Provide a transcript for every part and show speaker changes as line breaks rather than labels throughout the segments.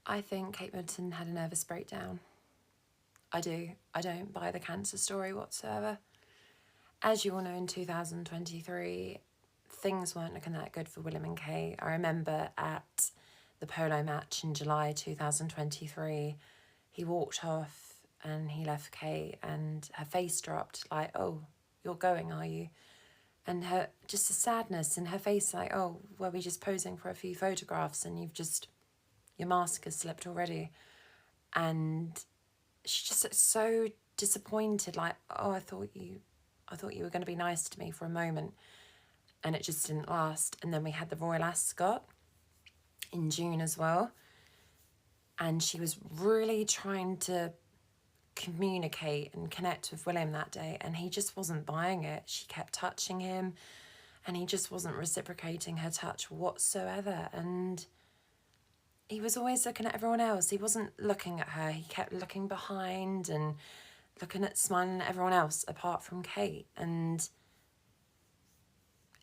I think Kate Middleton had a nervous breakdown. I do. I don't buy the cancer story whatsoever. As you all know, in 2023, things weren't looking that good for William and Kate. I remember at the polo match in July 2023, he walked off and he left Kate and her face dropped like, oh, you're going, are you? And her, just the sadness in her face, like, oh, were we just posing for a few photographs and your mask has slipped already? And she's just so disappointed, like, oh, I thought you were going to be nice to me for a moment, and it just didn't last. And then we had the Royal Ascot in June as well, and she was really trying to communicate and connect with William that day, and he just wasn't buying it. She kept touching him and he just wasn't reciprocating her touch whatsoever, and he was always looking at everyone else. He wasn't looking at her. He kept looking behind and smiling at everyone else apart from Kate. And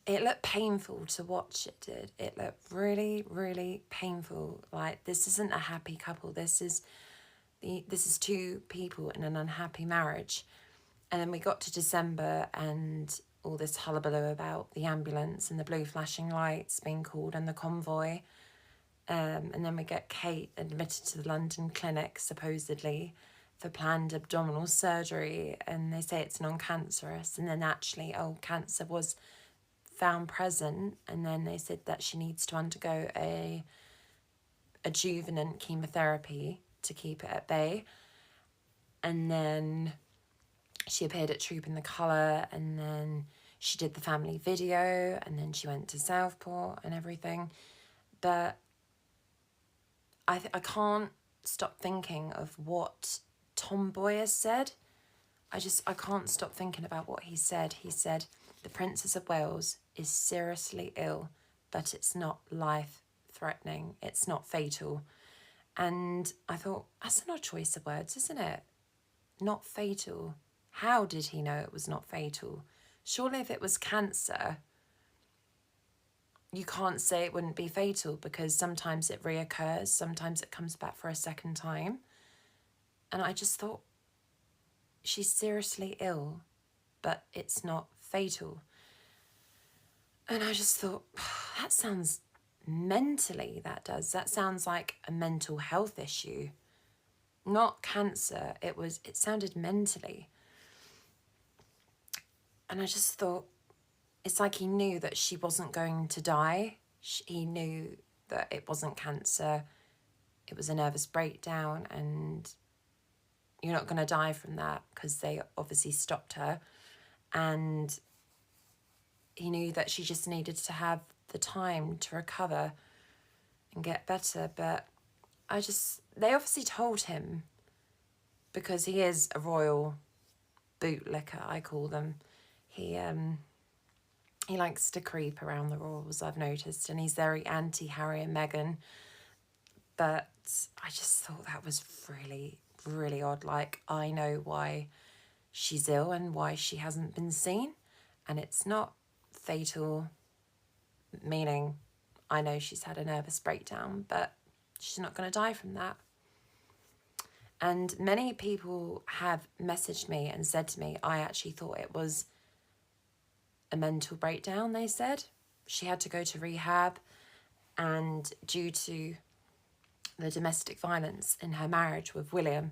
it looked painful to watch, it did. It looked really, really painful. Like, this isn't a happy couple. This is two people in an unhappy marriage. And then we got to December and all this hullabaloo about the ambulance and the blue flashing lights being called and the convoy. And then we get Kate admitted to the London clinic, supposedly, for planned abdominal surgery. And they say it's non-cancerous. And then actually, cancer was found present. And then they said that she needs to undergo a adjuvant chemotherapy to keep it at bay. And then she appeared at Troop in the Colour. And then she did the family video. And then she went to Southport and everything. But I can't stop thinking of what Tom Boyer said. I can't stop thinking about what he said. He said, the Princess of Wales is seriously ill, but it's not life-threatening. It's not fatal. And I thought, that's an odd choice of words, isn't it? Not fatal. How did he know it was not fatal? Surely if it was cancer, you can't say it wouldn't be fatal, because sometimes it reoccurs, sometimes it comes back for a second time. And I just thought, she's seriously ill, but it's not fatal. And I just thought, that sounds mentally, that sounds like a mental health issue. Not cancer, it sounded mentally. And I just thought, it's like he knew that she wasn't going to die. He knew that it wasn't cancer. It was a nervous breakdown, and you're not going to die from that, because they obviously stopped her. And he knew that she just needed to have the time to recover and get better. But they obviously told him, because he is a royal bootlicker, I call them. He likes to creep around the royals, I've noticed, and he's very anti-Harry and Meghan. But I just thought that was really, really odd. Like, I know why she's ill and why she hasn't been seen, and it's not fatal, meaning I know she's had a nervous breakdown, but she's not going to die from that. And many people have messaged me and said to me, I actually thought it was a mental breakdown, they said. She had to go to rehab, and due to the domestic violence in her marriage with William,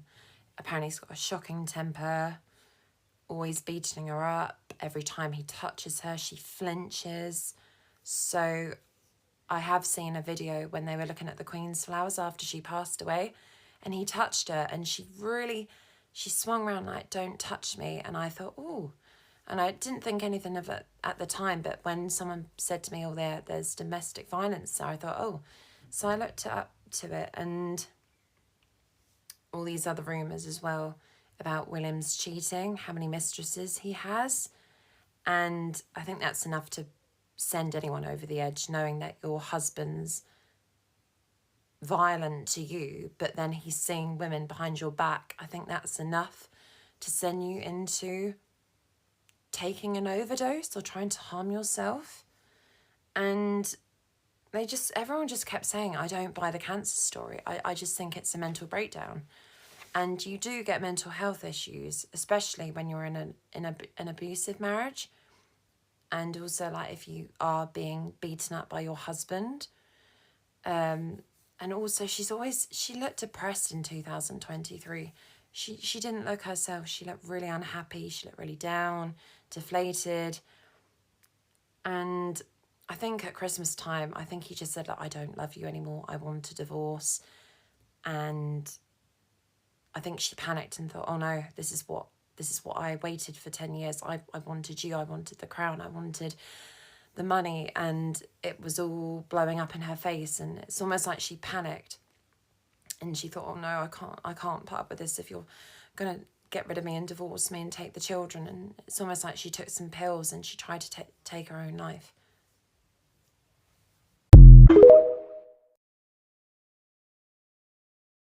apparently he's got a shocking temper, always beating her up. Every time he touches her, she flinches. So I have seen a video when they were looking at the Queen's flowers after she passed away, and he touched her, and she swung around like, don't touch me. And I thought, ooh. And I didn't think anything of it at the time, but when someone said to me, oh, there's domestic violence, I thought, oh. So I looked up to it, and all these other rumours as well about William's cheating, how many mistresses he has. And I think that's enough to send anyone over the edge, knowing that your husband's violent to you, but then he's seeing women behind your back. I think that's enough to send you into taking an overdose or trying to harm yourself. And everyone just kept saying, I don't buy the cancer story. I just think it's a mental breakdown. And you do get mental health issues, especially when you're in an abusive marriage. And also, like, if you are being beaten up by your husband. And also, she looked depressed in 2023. She didn't look herself. She looked really unhappy. She looked really down, deflated. And I think at Christmas time, I think he just said, like, I don't love you anymore. I want a divorce. And I think she panicked and thought, oh no, this is what I waited for 10 years. I wanted you. I wanted the crown. I wanted the money, and it was all blowing up in her face. And it's almost like she panicked and she thought, oh no, I can't put up with this if you're going to get rid of me and divorce me and take the children. And it's almost like she took some pills and she tried to take her own life.